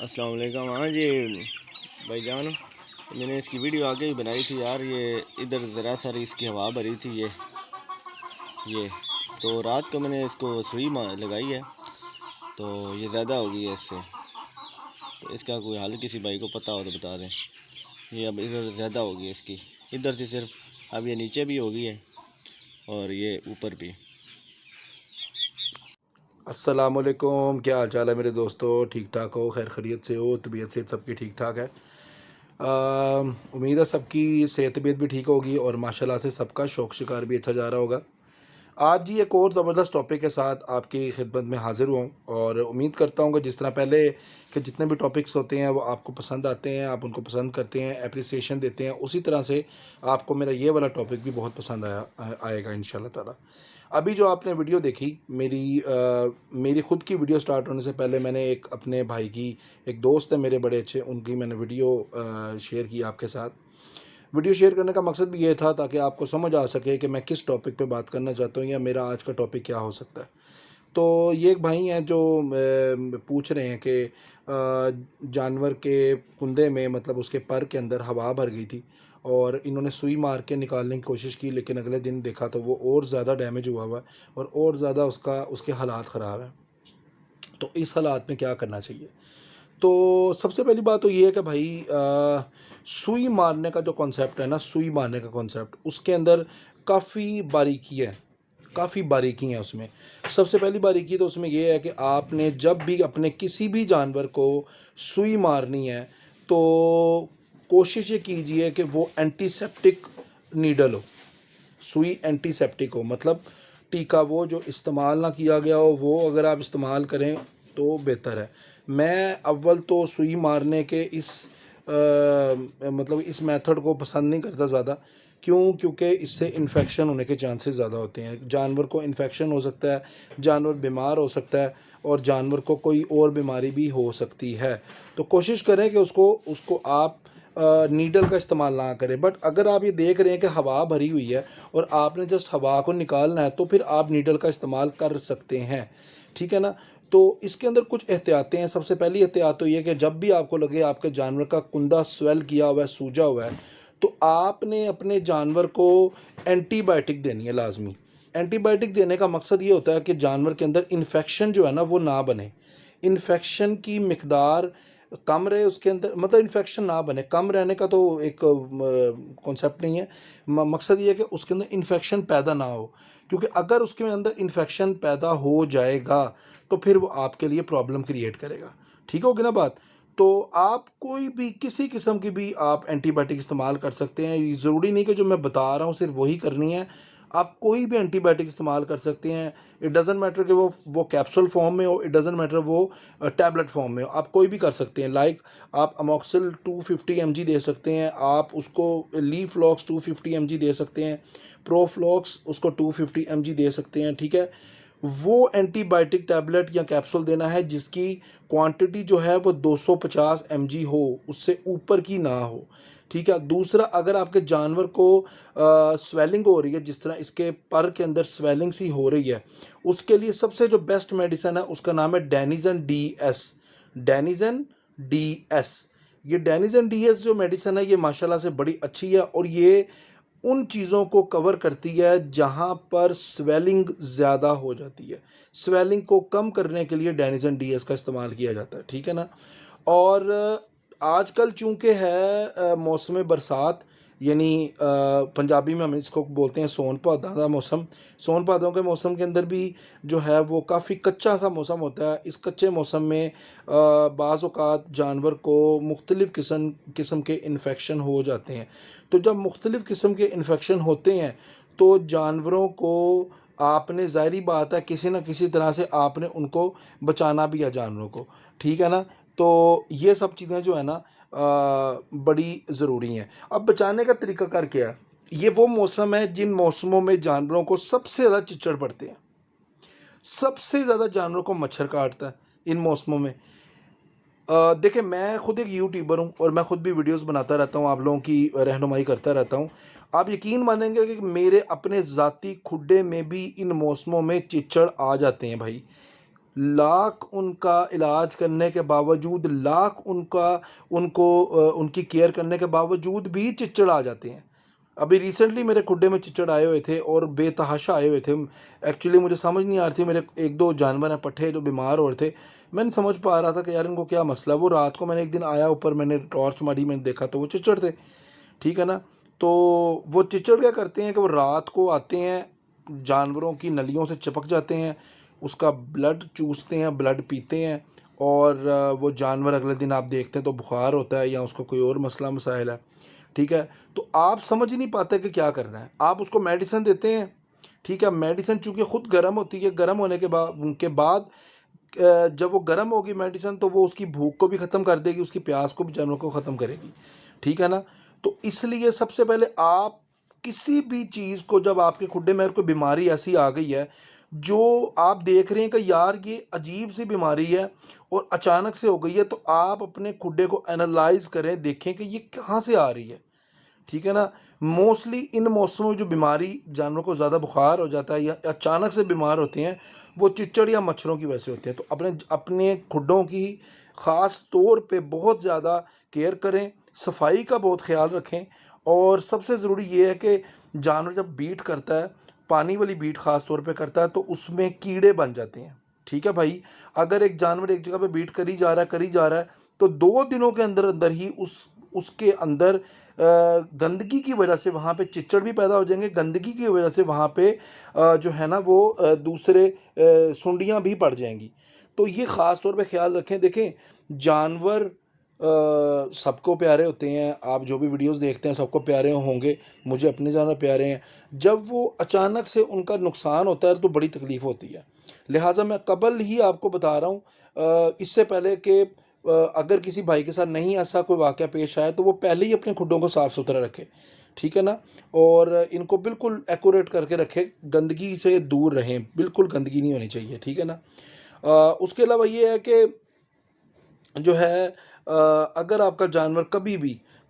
अस्सलाम वालेकुम। हाँ जी भाईजान, मैंने इसकी वीडियो आगे ही बनाई थी यार। ये इधर ज़रा सारी इसकी हवा भरी थी। ये तो रात को मैंने इसको सुई लगाई है, तो ये ज़्यादा हो गई है इससे। तो इसका कोई हल किसी भाई को पता हो तो बता दें। ये अब इधर ज़्यादा हो गई है इसकी, इधर से सिर्फ अब ये नीचे भी हो गई है और ये ऊपर भी। अस्सलामुअलैकुम, क्या हाल चाल है मेरे दोस्तों। ठीक ठाक हो, खैर खैरियत से हो, तबीयत सेहत सबकी ठीक ठाक है। उम्मीद है सबकी सेहत तबीयत भी ठीक होगी और माशाल्लाह से सबका शौक शिकार भी अच्छा जा रहा होगा। आज जी एक और ज़बरदस्त टॉपिक के साथ आपकी खिदमत में हाज़िर हुआ हूँ और उम्मीद करता हूँ कि जिस तरह पहले के जितने भी टॉपिक्स होते हैं वो आपको पसंद आते हैं, आप उनको पसंद करते हैं, एप्रिसिएशन देते हैं, उसी तरह से आपको मेरा ये वाला टॉपिक भी बहुत पसंद आएगा इंशाल्लाह ताला। अभी जो आपने वीडियो देखी मेरी ख़ुद की वीडियो स्टार्ट होने से पहले मैंने एक अपने भाई की, एक दोस्त है मेरे बड़े अच्छे, उनकी मैंने वीडियो शेयर की आपके साथ। वीडियो शेयर करने का मकसद भी ये था ताकि आपको समझ आ सके कि मैं किस टॉपिक पे बात करना चाहता हूँ या मेरा आज का टॉपिक क्या हो सकता है। तो ये एक भाई हैं जो पूछ रहे हैं कि जानवर के कुंदे में, मतलब उसके पर के अंदर हवा भर गई थी और इन्होंने सुई मार के निकालने की कोशिश की, लेकिन अगले दिन देखा तो वो और ज़्यादा डैमेज हुआ है और ज़्यादा उसके हालात ख़राब हैं। तो इस हालात में क्या करना चाहिए? तो सबसे पहली बात तो ये है कि भाई सुई मारने का जो कॉन्सेप्ट है ना, सुई मारने का कॉन्सेप्ट, उसके अंदर काफ़ी बारीकी है, काफ़ी बारीकी है उसमें। सबसे पहली बारीकी तो उसमें ये है कि आपने जब भी अपने किसी भी जानवर को सुई मारनी है तो कोशिश ये कीजिए कि वो एंटीसेप्टिक नीडल हो, सुई एंटीसेप्टिक हो, मतलब टीका वो जो इस्तेमाल ना किया गया हो, वो अगर आप इस्तेमाल करें तो बेहतर है। मैं अव्वल तो सुई मारने के मतलब इस मेथड को पसंद नहीं करता ज़्यादा। क्योंकि इससे इन्फेक्शन होने के चांसेस ज़्यादा होते हैं। जानवर को इन्फेक्शन हो सकता है, जानवर बीमार हो सकता है और जानवर को कोई और बीमारी भी हो सकती है। तो कोशिश करें कि उसको उसको आप नीडल का इस्तेमाल ना करें। बट अगर आप ये देख रहे हैं कि हवा भरी हुई है और आपने जस्ट हवा को निकालना है तो फिर आप नीडल का इस्तेमाल कर सकते हैं, ठीक है ना। तो इसके अंदर कुछ एहतियातें हैं। सबसे पहली एहतियात तो ये है कि जब भी आपको लगे आपके जानवर का कुंदा स्वेल किया हुआ है, सूजा हुआ है, तो आपने अपने जानवर को एंटीबायोटिक देनी है लाजमी। एंटीबायोटिक देने का मकसद ये होता है कि जानवर के अंदर इन्फेक्शन जो है ना वो ना बने, इन्फेक्शन की मिकदार कम रहे उसके अंदर, मतलब इन्फेक्शन ना बने। कम रहने का तो एक कॉन्सेप्ट नहीं है, मकसद ये है कि उसके अंदर इन्फेक्शन पैदा ना हो, क्योंकि अगर उसके अंदर इन्फेक्शन पैदा हो जाएगा तो फिर वो आपके लिए प्रॉब्लम क्रिएट करेगा। ठीक होगी ना बात। तो आप कोई भी किसी किस्म की भी आप एंटीबायोटिक इस्तेमाल कर सकते हैं। ज़रूरी नहीं कि जो मैं बता रहा हूँ सिर्फ वही करनी है, आप कोई भी एंटीबायोटिक इस्तेमाल कर सकते हैं। इट डज़न्ट मैटर कि वो कैप्सूल फॉर्म में हो, इट डज़न्ट मैटर वो टैबलेट फॉर्म में हो, आप कोई भी कर सकते हैं। लाइक आप अमोक्सिल 250 mg दे सकते हैं, आप उसको लीफ्लॉक्स 250 mg दे सकते हैं, प्रोफ्लॉक्स उसको 250 mg दे सकते हैं, ठीक है। वो एंटीबायोटिक टैबलेट या कैप्सूल देना है जिसकी क्वांटिटी जो है वो 250 mg हो, उससे ऊपर की ना हो, ठीक है। दूसरा, अगर आपके जानवर को स्वेलिंग हो रही है, जिस तरह इसके पर के अंदर स्वेलिंग सी हो रही है, उसके लिए सबसे जो बेस्ट मेडिसिन है उसका नाम है डेनिजन DS। डेनिजन DS, ये डेनिजन DS जो मेडिसिन है ये माशाल्लाह से बड़ी अच्छी है और ये उन चीज़ों को कवर करती है जहाँ पर स्वेलिंग ज़्यादा हो जाती है। स्वेलिंग को कम करने के लिए डेनिजन DS का इस्तेमाल किया जाता है, ठीक है ना। और आजकल चूँकि है मौसम बरसात, यानी पंजाबी में हम इसको बोलते हैं सोन भादों का मौसम। सोन भादों के मौसम के अंदर भी जो है वो काफ़ी कच्चा सा मौसम होता है। इस कच्चे मौसम में बाज़ औक़ात जानवर को मुख्तलिफ़ किस्म के इन्फेक्शन हो जाते हैं। तो जब मुख्तलिफ़ किस्म के इन्फेक्शन होते हैं तो जानवरों को आपने, ज़ाहिरी बात है, किसी न किसी तरह से आपने उनको बचाना भी है जानवरों को, ठीक है ना। तो ये सब चीज़ें जो है ना बड़ी ज़रूरी हैं। अब बचाने का तरीक़ाकार क्या है? ये वो मौसम है जिन मौसमों में जानवरों को सबसे ज़्यादा चिच्चड़ पड़ते हैं, सबसे ज़्यादा जानवरों को मच्छर काटता है इन मौसमों में। देखिए, मैं खुद एक यूट्यूबर हूँ और मैं खुद भी वीडियोस बनाता रहता हूँ, आप लोगों की रहनुमाई करता रहता हूँ। आप यकीन मानेंगे कि मेरे अपने ज़ाती खुड्डे में भी इन मौसमों में चिच्चड़ आ जाते हैं भाई। लाख उनका इलाज करने के बावजूद, लाख उनकी केयर करने के बावजूद भी चिच्चड़ आ जाते हैं। अभी रिसेंटली मेरे खुड्डे में चिच्चड़ आए हुए थे और बेतहाशा आए हुए थे। एक्चुअली मुझे समझ नहीं आ रही थी, मेरे एक दो जानवर हैं पट्ठे जो बीमार हो रहे थे। मैं नहीं समझ पा रहा था कि यार इनको क्या मसला है। वो रात को मैंने एक दिन आया ऊपर, मैंने टॉर्च मारी, मैंने देखा तो वो चिच्चड़ थे, ठीक है ना। तो वो चिच्चड़ क्या करते हैं कि वो रात को आते हैं, जानवरों की नलियों से चिपक जाते हैं, उसका ब्लड चूसते हैं, ब्लड पीते हैं, और वो जानवर अगले दिन आप देखते हैं तो बुखार होता है या उसको कोई और मसला मसाइल है, ठीक है। तो आप समझ ही नहीं पाते कि क्या करना है। आप उसको मेडिसिन देते हैं, ठीक है। मेडिसिन चूँकि ख़ुद गर्म होती है, गर्म होने के बाद जब वो गर्म होगी मेडिसिन तो वो उसकी भूख को भी ख़त्म कर देगी, उसकी प्यास को भी, जानवर को ख़त्म करेगी, ठीक है ना। तो इसलिए सबसे पहले आप किसी भी चीज़ को, जब आपके खुड्डे में कोई बीमारी ऐसी आ गई है जो आप देख रहे हैं कि यार ये अजीब सी बीमारी है और अचानक से हो गई है, तो आप अपने खुड्डे को एनालाइज करें, देखें कि ये कहाँ से आ रही है, ठीक है ना। मोस्टली इन मौसमों में जो बीमारी जानवर को ज़्यादा बुखार हो जाता है या अचानक से बीमार होते हैं, वो चिच्चड़ या मच्छरों की वजह से होते हैं। तो अपने अपने खुड्डों की ख़ास तौर पे बहुत ज़्यादा केयर करें, सफाई का बहुत ख्याल रखें। और सबसे ज़रूरी ये है कि जानवर जब बीट करता है, पानी वाली बीट ख़ास तौर पे करता है, तो उसमें कीड़े बन जाते हैं, ठीक है भाई। अगर एक जानवर एक जगह पे बीट करी जा रहा है तो 2 दिनों के अंदर अंदर ही उसके अंदर गंदगी की वजह से वहाँ पे चिच्चड़ भी पैदा हो जाएंगे। गंदगी की वजह से वहाँ पे जो है ना वो दूसरे सुंडियाँ भी पड़ जाएंगी। तो ये ख़ास तौर पे ख्याल रखें। देखें, जानवर सबको प्यारे होते हैं, आप जो भी वीडियोस देखते हैं सबको प्यारे होंगे, मुझे अपने जानवर प्यारे हैं। जब वो अचानक से उनका नुकसान होता है तो बड़ी तकलीफ़ होती है। लिहाजा मैं कबल ही आपको बता रहा हूँ, इससे पहले कि अगर किसी भाई के साथ नहीं ऐसा कोई वाक़या पेश आया तो वो पहले ही अपने खुड्डों को साफ़ सुथरा रखे, ठीक है ना। और इनको बिल्कुल एक्यूरेट करके रखे, गंदगी से दूर रहें, बिल्कुल गंदगी नहीं होनी चाहिए, ठीक है ना। उसके अलावा ये है कि जो है अगर आपका जानवर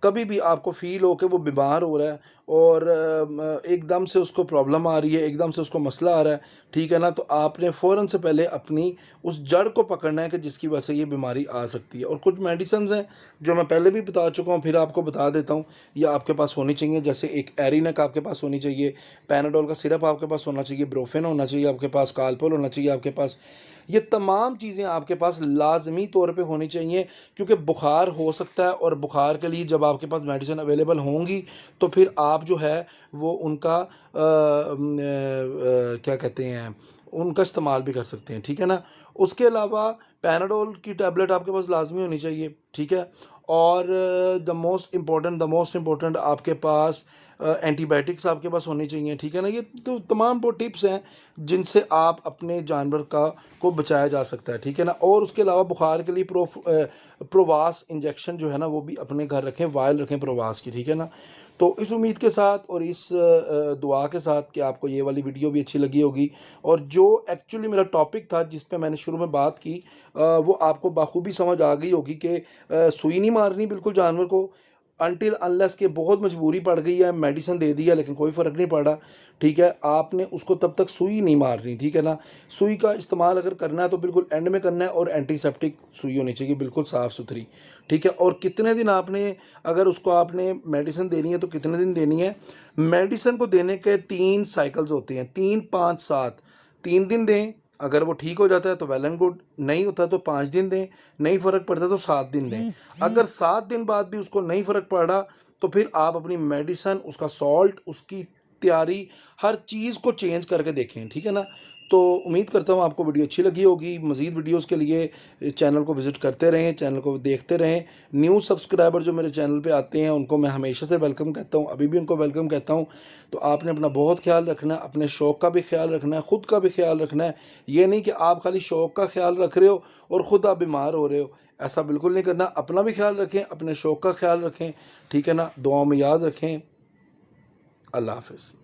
कभी भी आपको फ़ील हो कि वो बीमार हो रहा है और एकदम से उसको प्रॉब्लम आ रही है, एकदम से उसको मसला आ रहा है, ठीक है ना, तो आपने फ़ौरन से पहले अपनी उस जड़ को पकड़ना है कि जिसकी वजह से ये बीमारी आ सकती है। और कुछ मेडिसिन्स हैं जो मैं पहले भी बता चुका हूँ, फिर आपको बता देता हूँ, ये आपके पास होनी चाहिए। जैसे एक एरिनेक आपके पास होनी चाहिए, पैनाडोल का सिरप आपके पास होना चाहिए, ब्रोफेन होना चाहिए आपके पास, कालपोल होना चाहिए आपके पास। ये तमाम चीज़ें आपके पास लाजमी तौर पे होनी चाहिए, क्योंकि बुखार हो सकता है और बुखार के लिए जब आपके पास मेडिसिन अवेलेबल होंगी तो फिर आप जो है वो उनका क्या कहते हैं, उनका इस्तेमाल भी कर सकते हैं, ठीक है ना। उसके अलावा पैनाडोल की टैबलेट आपके पास लाजमी होनी चाहिए, ठीक है। और द मोस्ट इम्पोर्टेंट आपके पास एंटीबायोटिक्स आपके पास होनी चाहिए, ठीक है ना। ये तो तमाम वो टिप्स हैं जिनसे आप अपने जानवर को बचाया जा सकता है, ठीक है ना। और उसके अलावा बुखार के लिए प्रोवास इंजेक्शन जो है ना वो भी अपने घर रखें, वायल रखें प्रोवास की, ठीक है ना। तो इस उम्मीद के साथ और इस दुआ के साथ कि आपको ये वाली वीडियो भी अच्छी लगी होगी, और जो एक्चुअली मेरा टॉपिक था जिस पे मैंने शुरू में बात की वो आपको बाखूबी समझ आ गई होगी कि सुई नहीं मारनी बिल्कुल जानवर को, अनटिल अनलेस के बहुत मजबूरी पड़ गई है, मेडिसिन दे दी है लेकिन कोई फ़र्क नहीं पड़ा, ठीक है। आपने उसको तब तक सुई नहीं मारनी, ठीक है ना। सुई का इस्तेमाल अगर करना है तो बिल्कुल एंड में करना है, और एंटीसेप्टिक सुई होनी चाहिए, बिल्कुल साफ़ सुथरी, ठीक है। और कितने दिन आपने, अगर उसको आपने मेडिसिन देनी है तो कितने दिन देनी है। मेडिसिन को देने के 3 साइकिल्स होते हैं, 3, 5, 7। 3 दिन दें, अगर वो ठीक हो जाता है तो वेल एंड गुड, नहीं होता तो 5 दिन दें, नहीं फ़र्क पड़ता तो 7 दिन दें। अगर 7 दिन बाद भी उसको नहीं फ़र्क पड़ा तो फिर आप अपनी मेडिसिन, उसका सॉल्ट, उसकी तैयारी, हर चीज़ को चेंज करके देखें, ठीक है ना। तो उम्मीद करता हूँ आपको वीडियो अच्छी लगी होगी। मज़ीद वीडियोज़ के लिए चैनल को विज़िट करते रहें, चैनल को देखते रहें। न्यू सब्सक्राइबर जो मेरे चैनल पे आते हैं उनको मैं हमेशा से वेलकम कहता हूँ, अभी भी उनको वेलकम कहता हूँ। तो आपने अपना बहुत ख्याल रखना है, अपने शौक़ का भी ख्याल रखना है, ख़ुद का भी ख्याल रखना है। ये नहीं कि आप खाली शौक़ का ख्याल रख रहे हो और ख़ुद आप बीमार हो रहे हो, ऐसा बिल्कुल नहीं करना। अपना भी ख्याल रखें, अपने शौक़ का ख्याल रखें, ठीक है ना। दुआओं में याद रखें। अल्लाह हाफ़िज़।